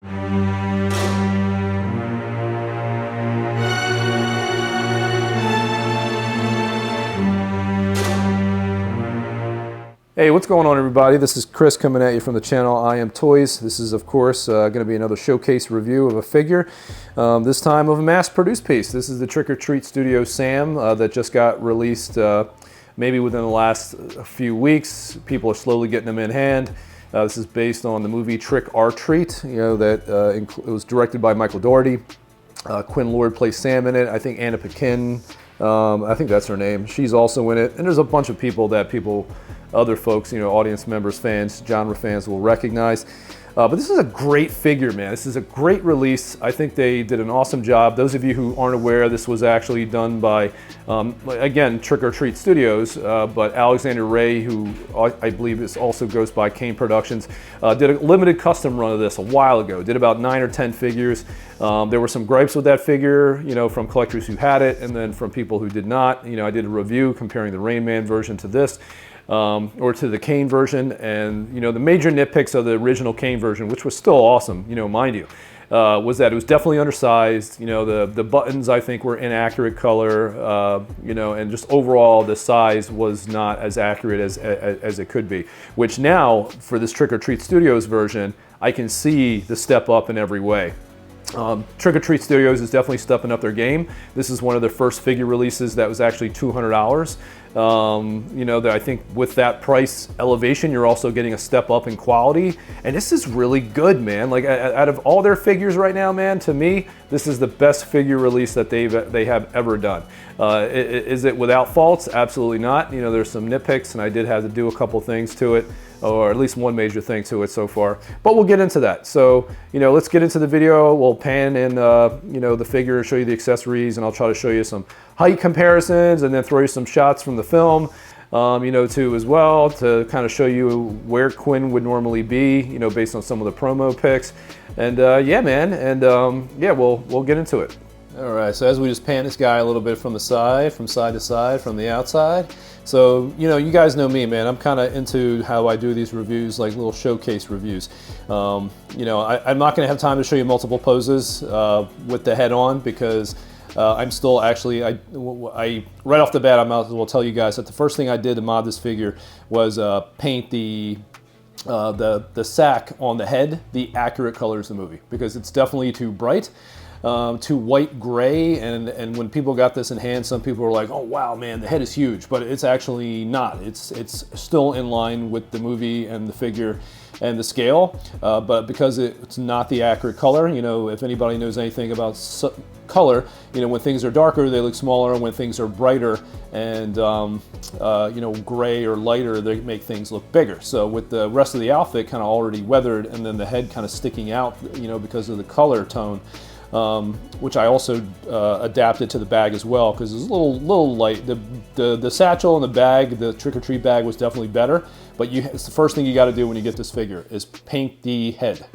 Hey, what's going on, everybody? This is Chris coming at you from the channel I Am Toys. This is, of course, going to be another showcase review of a figure, this time of a mass-produced piece. This is the Trick or Treat Studio Sam that just got released maybe within the last few weeks. People are slowly getting them in hand. This is based on the movie Trick or Treat, that it was directed by Michael Dougherty. Quinn Lord plays Sam in it. I think Anna Paquin, I think that's her name. She's also in it. And there's a bunch of people that other folks, audience members, fans, genre fans will recognize. But this is a great figure, man. This is a great release. I think they did an awesome job. Those of you who aren't aware, this was actually done by, again, Trick or Treat Studios, but Alexander Ray, who I believe also goes by Kane Productions, did a limited custom run of this a while ago. Did about 9 or 10 figures. There were some gripes with that figure, from collectors who had it, and then from people who did not. I did a review comparing the Rain Man version to this. Or to the Kane version, and the major nitpicks of the original Kane version, which was still awesome, mind you, was that it was definitely undersized. The buttons I think were inaccurate color, and just overall the size was not as accurate as it could be. Which now for this Trick or Treat Studios version, I can see the step up in every way. Trick or Treat Studios is definitely stepping up their game. This is one of their first figure releases that was actually $200. That I think with that price elevation, you're also getting a step up in quality. And this is really good, man. Like out of all their figures right now, man, to me, this is the best figure release that they have ever done. Is it without faults? Absolutely not. There's some nitpicks, and I did have to do a couple things to it, or at least one major thing to it so far. But we'll get into that. So, let's get into the video. We'll pan in, the figure, show you the accessories, and I'll try to show you some height comparisons, and then throw you some shots from the film, too, as well, to kind of show you where Quinn would normally be, based on some of the promo pics. And yeah, man, and yeah, we'll get into it. All right, so as we just pan this guy a little bit from side to side, from the outside. So, you guys know me, man. I'm kind of into how I do these reviews, like little showcase reviews. I'm not going to have time to show you multiple poses with the head on, because I'm still actually, I right off the bat, I might as well tell you guys that the first thing I did to mod this figure was paint the sack on the head the accurate colors of the movie, because it's definitely too bright. To white gray, and when people got this in hand, some people were like, oh wow, man, the head is huge, but it's actually not. It's still in line with the movie and the figure and the scale, but because it's not the accurate color, if anybody knows anything about color, when things are darker, they look smaller, and when things are brighter and gray or lighter, they make things look bigger. So with the rest of the outfit kind of already weathered, and then the head kind of sticking out, because of the color tone, which I also adapted to the bag as well, because it's a little light. The satchel and the bag, the Trick or Treat bag, was definitely better, but it's the first thing you got to do when you get this figure is paint the head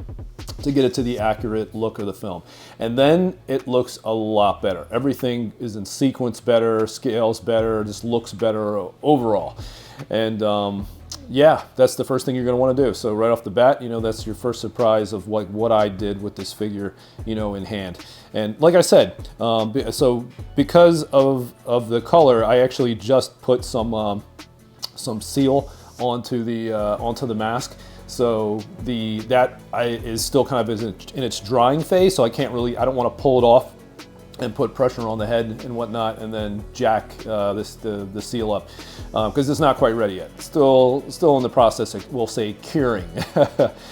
to get it to the accurate look of the film. And then it looks a lot better. Everything is in sequence better, scales better, just looks better overall. And yeah, that's the first thing you're going to want to do. So right off the bat, that's your first surprise of what I did with this figure, in hand. And like I said, so because of the color, I actually just put some seal onto the mask. So that is still kind of in its drying phase. So I don't want to pull it off and put pressure on the head and whatnot, and then jack the seal up, because it's not quite ready yet. Still in the process of, we'll say, curing,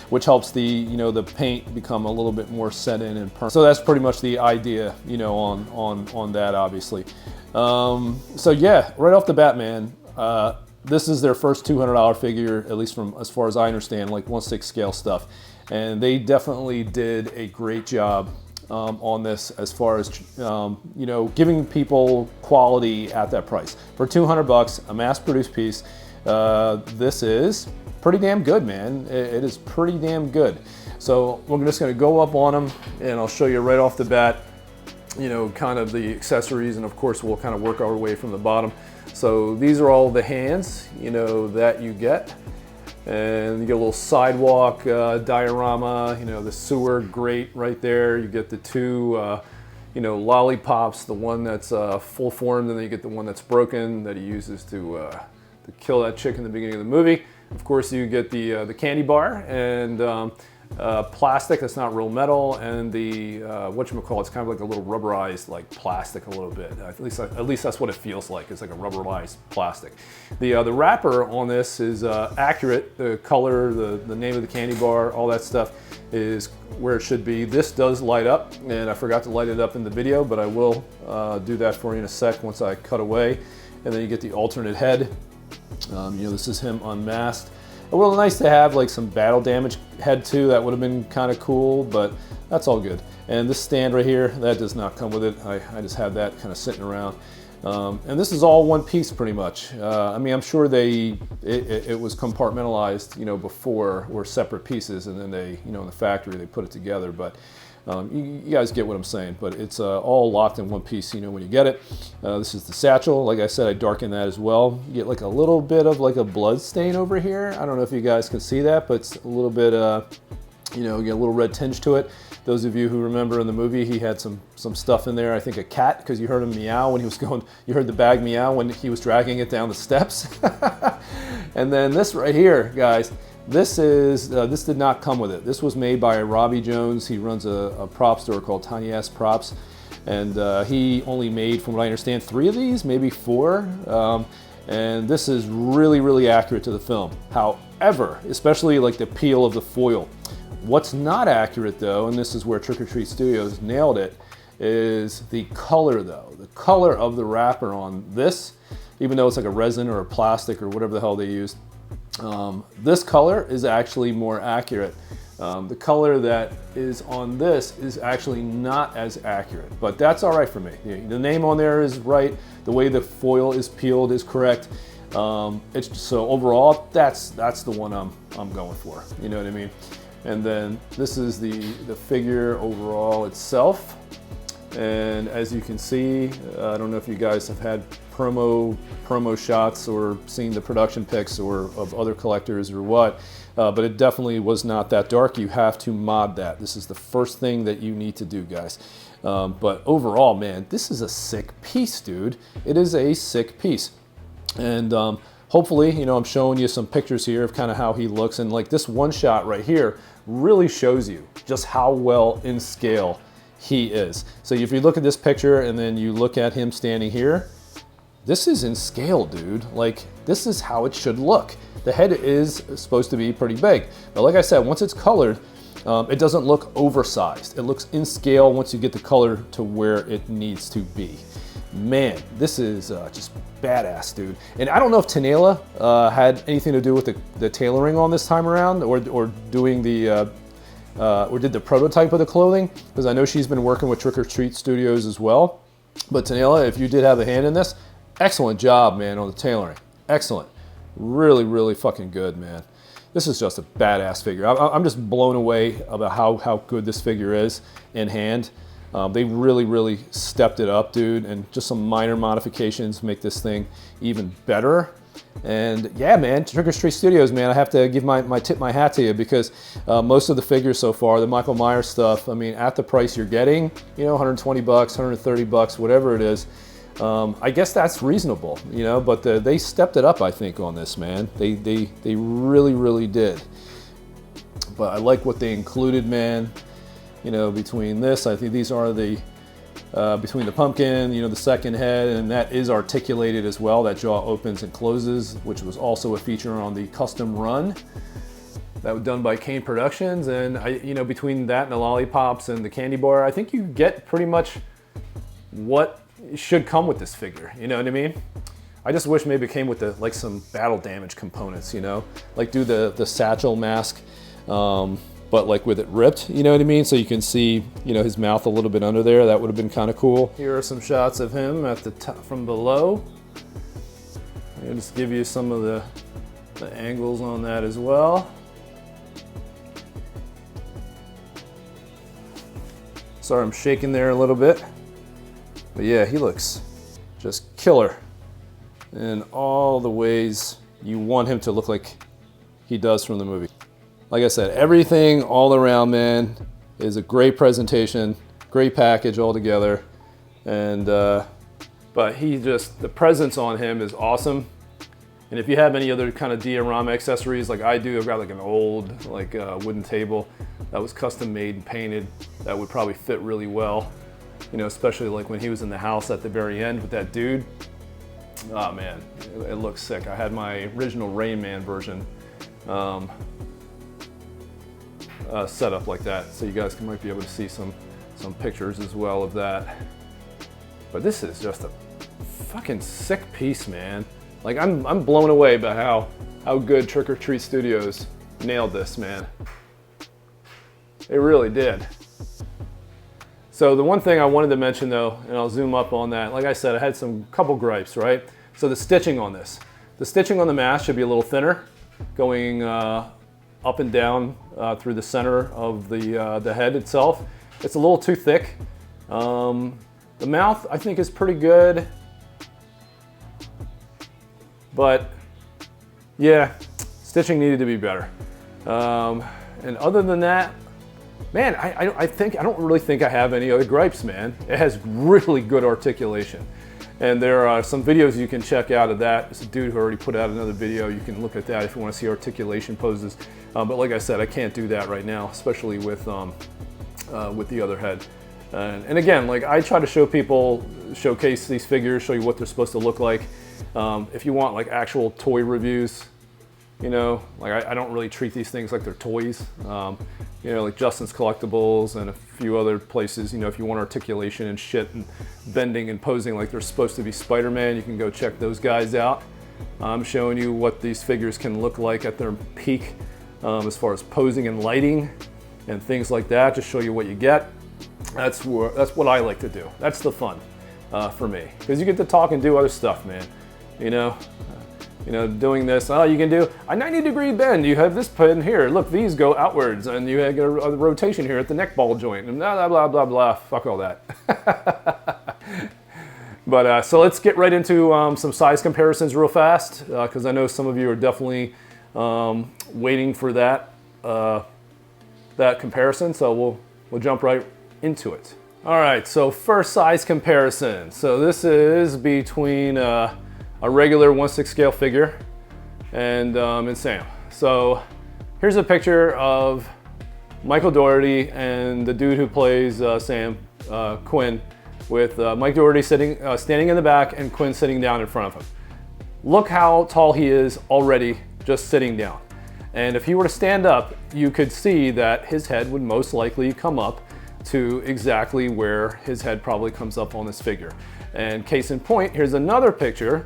which helps the paint become a little bit more set in and permanent. So that's pretty much the idea, on that, obviously. So yeah, right off the bat, man, this is their first $200 figure, at least from as far as I understand, like 1/6 scale stuff, and they definitely did a great job on this, as far as giving people quality at that price. For $200, a mass-produced piece, this is pretty damn good, man. It is pretty damn good. So we're just going to go up on them, and I'll show you right off the bat, kind of the accessories, and of course we'll kind of work our way from the bottom. So these are all the hands, that you get. And you get a little sidewalk diorama, you know, the sewer grate right there. You get the two, you know, lollipops, the one that's full formed, and then you get the one that's broken that he uses to kill that chick in the beginning of the movie. Of course, you get the candy bar and plastic that's not real metal, and the whatchamacallit, it's kind of like a little rubberized like plastic a little bit. At least that's what it feels like. It's like a rubberized plastic. The wrapper on this is accurate. The color, the name of the candy bar, all that stuff is where it should be. This does light up, and I forgot to light it up in the video, but I will do that for you in a sec once I cut away. And then you get the alternate head. You know, this is him unmasked. It would have been nice to have like some battle damage head too. That would have been kind of cool, but that's all good. And this stand right here, that does not come with it. I just have that kind of sitting around. And this is all one piece pretty much. I mean, I'm sure it was compartmentalized, you know, before, or separate pieces, and then they, you know, in the factory they put it together. But you guys get what I'm saying. But it's all locked in one piece, you know, when you get it. This is the satchel. Like I said, I darkened that as well. You get like a little bit of like a blood stain over here. I don't know if you guys can see that, but it's a little bit, you know, you get a little red tinge to it. Those of you who remember in the movie, he had some stuff in there. I think a cat, because you heard him meow when he was going, you heard the bag meow when he was dragging it down the steps. And then this right here, guys, this did not come with it. This was made by Robbie Jones. He runs a prop store called Tiny Ass Props. And he only made, from what I understand, 3 of these, maybe 4. And this is really, really accurate to the film. However, especially like the peel of the foil. What's not accurate though, and this is where Trick or Treat Studios nailed it, is the color though. The color of the wrapper on this, even though it's like a resin or a plastic or whatever the hell they used, this color is actually more accurate. The color that is on this is actually not as accurate, but that's all right for me. The name on there is right. The way the foil is peeled is correct. So overall, that's the one I'm going for. You know what I mean? And then this is the figure overall itself. And as you can see, I don't know if you guys have had promo shots or seen the production pics or of other collectors or what, but it definitely was not that dark. You have to mod that. This is the first thing that you need to do, guys. But overall, man, this is a sick piece, dude. It is a sick piece. And hopefully, you know, I'm showing you some pictures here of kind of how he looks. And like this one shot right here really shows you just how well in scale he is. So if you look at this picture and then you look at him standing here, this is in scale, dude. Like, this is how it should look. The head is supposed to be pretty big. But like I said, once it's colored, it doesn't look oversized. It looks in scale once you get the color to where it needs to be. Man, this is just badass, dude. And I don't know if Tenela had anything to do with the tailoring on this time around, or doing the or did the prototype of the clothing, because I know she's been working with Trick or Treat Studios as well. But Tenela, if you did have a hand in this, excellent job, man, on the tailoring. Excellent. Really, really fucking good, man. This is just a badass figure. I'm just blown away about how good this figure is in hand. They really, really stepped it up, dude, and just some minor modifications make this thing even better. And yeah, man, Trick or Treat Studios, man, I have to give my hat to you, because most of the figures so far, the Michael Myers stuff, I mean, at the price you're getting, you know, 120 bucks, 130 bucks, whatever it is, I guess that's reasonable, you know, but they stepped it up, I think, on this, man. They really, really did. But I like what they included, man. You know, between this, I think these are the, between the pumpkin, you know, the second head, and that is articulated as well. That jaw opens and closes, which was also a feature on the custom run that was done by Kane Productions. And you know, between that and the lollipops and the candy bar, I think you get pretty much what should come with this figure. You know what I mean? I just wish maybe it came with like some battle damage components, you know, like do the satchel mask. But like with it ripped, you know what I mean? So you can see, you know, his mouth a little bit under there. That would have been kind of cool. Here are some shots of him at the top from below. I'll just give you some of the angles on that as well. Sorry, I'm shaking there a little bit. But yeah, he looks just killer in all the ways you want him to look like he does from the movie. Like I said, everything all around, man, is a great presentation, great package altogether. And, but the presence on him is awesome. And if you have any other kind of diorama accessories like I do, I've got like an old wooden table that was custom made and painted that would probably fit really well, you know, especially like when he was in the house at the very end with that dude. Oh man, it looks sick. I had my original Rain Man version set up like that, so you guys might be able to see some pictures as well of that. But this is just a fucking sick piece, man. Like I'm blown away by how good Trick or Treat Studios nailed this, man. They really did. So the one thing I wanted to mention though, and I'll zoom up on that, like I said, I had some couple gripes, right? So the stitching on this. The stitching on the mask should be a little thinner, going up and down through the center of the head itself. It's a little too thick. The mouth I think is pretty good. But yeah, stitching needed to be better. And other than that, man, I don't really think I have any other gripes, man. It has really good articulation. And there are some videos you can check out of that. It's a dude who already put out another video. You can look at that if you want to see articulation poses. But like I said, I can't do that right now, especially with the other head. And again, like I try to show people, showcase these figures, show you what they're supposed to look like. If you want like actual toy reviews, you know, like I don't really treat these things like they're toys. You know, like Justin's Collectibles and a few other places, you know, if you want articulation and shit and bending and posing like they're supposed to be Spider-Man, you can go check those guys out. I'm showing you what these figures can look like at their peak as far as posing and lighting and things like that, to show you what you get. That's what I like to do. That's the fun for me, because you get to talk and do other stuff, man. You know, doing this, you can do a 90-degree bend. You have this pin here. Look, these go outwards, and you get a rotation here at the neck ball joint, and blah, blah, blah, blah, blah. Fuck all that. But so let's get right into some size comparisons real fast, because I know some of you are definitely waiting for that comparison. So we'll jump right into it. All right. So first size comparison. So this is between a regular 1/6 scale figure and Sam. So here's a picture of Michael Dougherty and the dude who plays Sam, Quinn, with Mike Dougherty standing in the back and Quinn sitting down in front of him. Look how tall he is already just sitting down. And if he were to stand up, you could see that his head would most likely come up to exactly where his head probably comes up on this figure. And case in point, here's another picture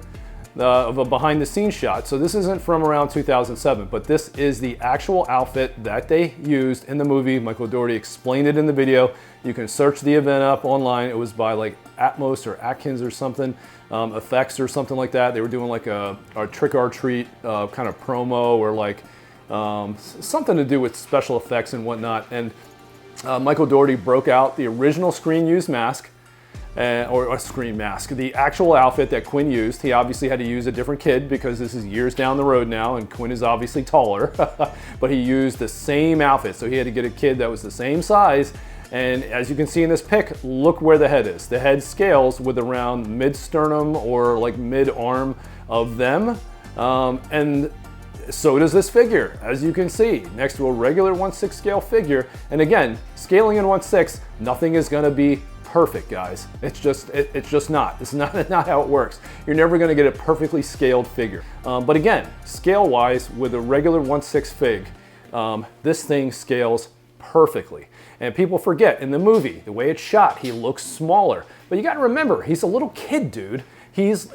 of a behind the scenes shot. So this isn't from around 2007, but this is the actual outfit that they used in the movie. Michael Dougherty explained it in the video. You can search the event up online. It was by like Atmos or Atkins or something, effects or something like that. They were doing like a Trick or Treat kind of promo, or like something to do with special effects and whatnot. And Michael Dougherty broke out the original screen used mask, or a screen mask, the actual outfit that Quinn used. He obviously had to use a different kid because this is years down the road now and Quinn is obviously taller, but he used the same outfit. So he had to get a kid that was the same size. And as you can see in this pic, look where the head is. The head scales with around mid-sternum or like mid-arm of them. And so does this figure, as you can see, next to a regular 1/6 scale figure. And again, scaling in 1/6, nothing is gonna be perfect, guys. It's just not. It's not how it works. You're never gonna get a perfectly scaled figure. But again, scale-wise, with a regular 1/6 fig, this thing scales perfectly. And people forget, in the movie, the way it's shot, he looks smaller. But you gotta remember, he's a little kid, dude. He's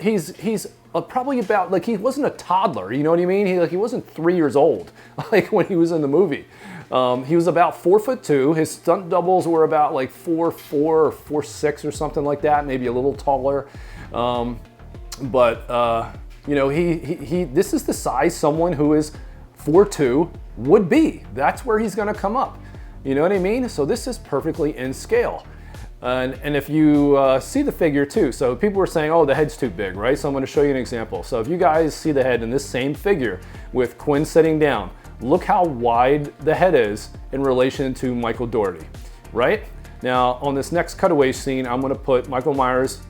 probably about, like, he wasn't a toddler, you know what I mean? He wasn't 3 years old, like when he was in the movie. He was about 4'2". His stunt doubles were about like 4'4" or 4'6" or something like that, maybe a little taller. You know, this is the size someone who is 4'2" would be. That's where he's gonna come up. You know what I mean? So this is perfectly in scale. And if you see the figure too, so people were saying, oh, the head's too big, right? So I'm going to show you an example. So if you guys see the head in this same figure with Quinn sitting down, look how wide the head is in relation to Michael Dougherty, right? Now on this next cutaway scene, I'm going to put Michael Myers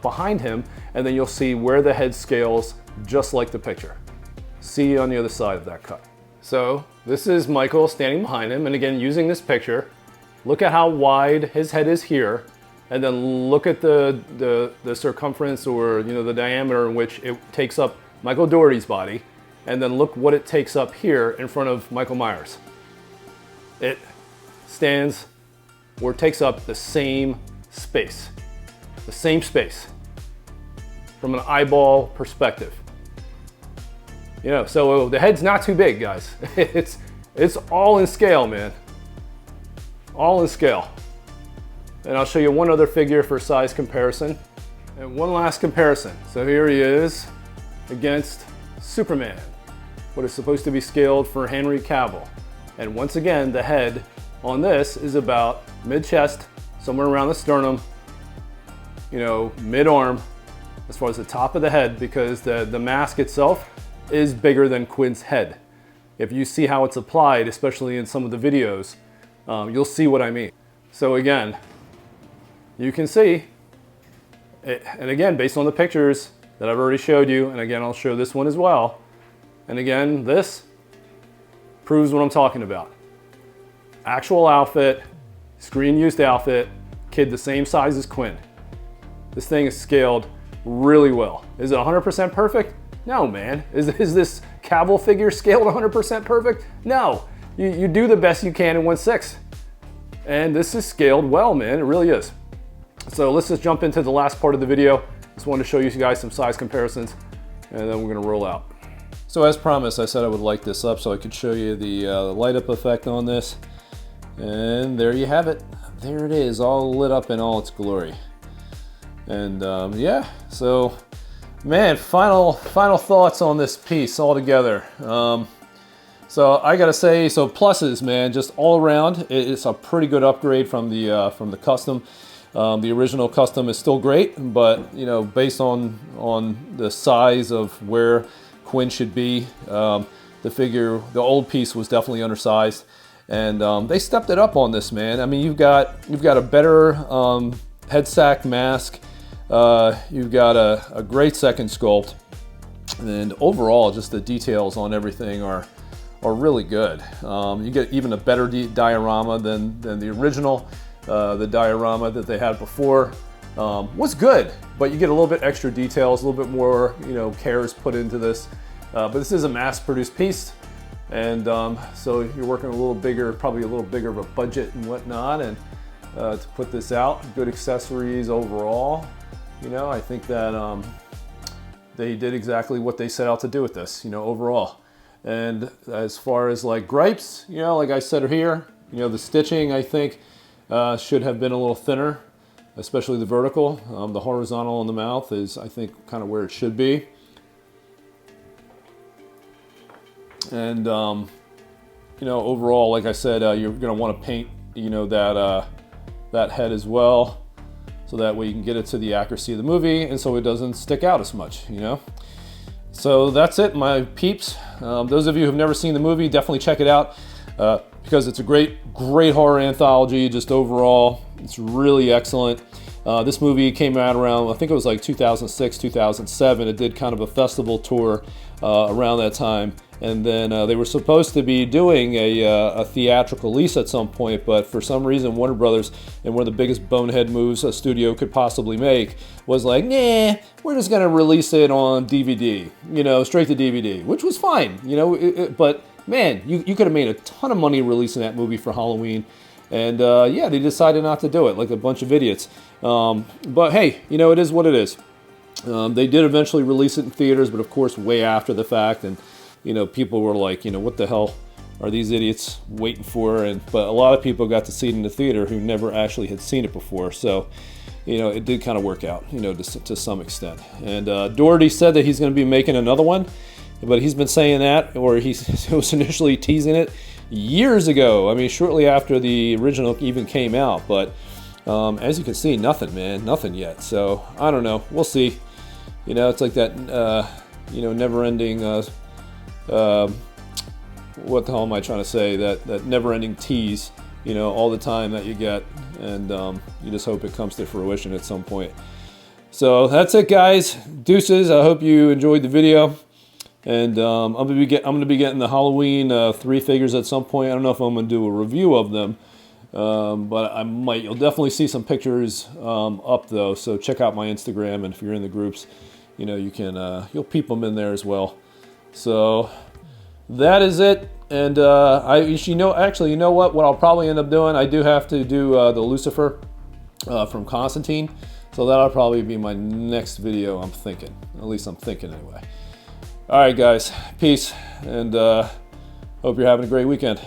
behind him, and then you'll see where the head scales just like the picture. See you on the other side of that cut. So this is Michael standing behind him, and again, using this picture, look at how wide his head is here, and then look at the circumference, or the diameter in which it takes up Michael Dougherty's body, and then look what it takes up here in front of Michael Myers. It stands or takes up the same space. The same space from an eyeball perspective. So the head's not too big, guys. It's all in scale, man. All in scale. And I'll show you one other figure for size comparison. And one last comparison. So here he is against Superman, what is supposed to be scaled for Henry Cavill. And once again, the head on this is about mid-chest, somewhere around the sternum, mid-arm, as far as the top of the head, because the mask itself is bigger than Quinn's head. If you see how it's applied, especially in some of the videos, you'll see what I mean. So again, you can see, and again, based on the pictures that I've already showed you, and again, I'll show this one as well. And again, this proves what I'm talking about. Actual outfit, screen-used outfit, kid the same size as Quinn. This thing is scaled really well. Is it 100% perfect? No, man. Is this Cavill figure scaled 100% perfect? No. You do the best you can in 1/6. And this is scaled well, man. It really is. So let's just jump into the last part of the video. Just wanted to show you guys some size comparisons, and then we're gonna roll out. So as promised, I said I would light this up so I could show you the light up effect on this. And there you have it. There it is, all lit up in all its glory. And yeah, so man, final thoughts on this piece altogether. So I gotta say, so pluses, man, just all around, it's a pretty good upgrade from the custom. The original custom is still great, but based on the size of where Quinn should be, the old piece was definitely undersized, and they stepped it up on this, man. I mean, you've got a better head sack mask. You've got a great second sculpt, and overall, just the details on everything are really good. You get even a better diorama than the original. The diorama that they had before was good, but you get a little bit extra details, a little bit more care is put into this. But this is a mass-produced piece, and so you're working a little bigger, probably a little bigger of a budget and whatnot, and to put this out. Good accessories overall. I think that they did exactly what they set out to do with this, overall. And as far as like gripes, like I said here, the stitching I think should have been a little thinner, especially the vertical. The horizontal on the mouth is, I think, kind of where it should be. And overall, like I said, you're going to want to paint, that head as well, so that way you can get it to the accuracy of the movie, and so it doesn't stick out as much, So that's it, my peeps. Those of you who've never seen the movie, definitely check it out, because it's a great horror anthology. Just overall, it's really excellent. This movie came out around, I think it was like 2006, 2007. It did kind of a festival tour around that time. And then they were supposed to be doing a theatrical release at some point, but for some reason Warner Brothers, and one of the biggest bonehead moves a studio could possibly make, was like, nah, we're just gonna release it on DVD, straight to DVD, which was fine, but man, you could have made a ton of money releasing that movie for Halloween. And yeah, they decided not to do it, like a bunch of idiots. But hey, it is what it is. They did eventually release it in theaters, but of course way after the fact, and people were like, what the hell are these idiots waiting for? But a lot of people got to see it in the theater who never actually had seen it before. So, it did kind of work out, to some extent. And Dougherty said that he's going to be making another one, but he's been saying that, or he was initially teasing it years ago. I mean, shortly after the original even came out. But As you can see, nothing, man, nothing yet. So I don't know, we'll see. You know, it's like that, you know, never-ending, what the hell am I trying to say? That never-ending tease, you know, all the time that you get, and you just hope it comes to fruition at some point. So that's it, guys. Deuces. I hope you enjoyed the video, and I'm gonna be getting the Halloween 3 figures at some point. I don't know if I'm gonna do a review of them. But I might. You'll definitely see some pictures up though, so check out my Instagram, and if you're in the groups, you know, you can you'll peep them in there as well. So that is it. And you know what I'll probably end up doing, I do have to do the Lucifer from Constantine, so that'll probably be my next video, I'm thinking. At least I'm thinking anyway. All right, guys, peace, and hope you're having a great weekend.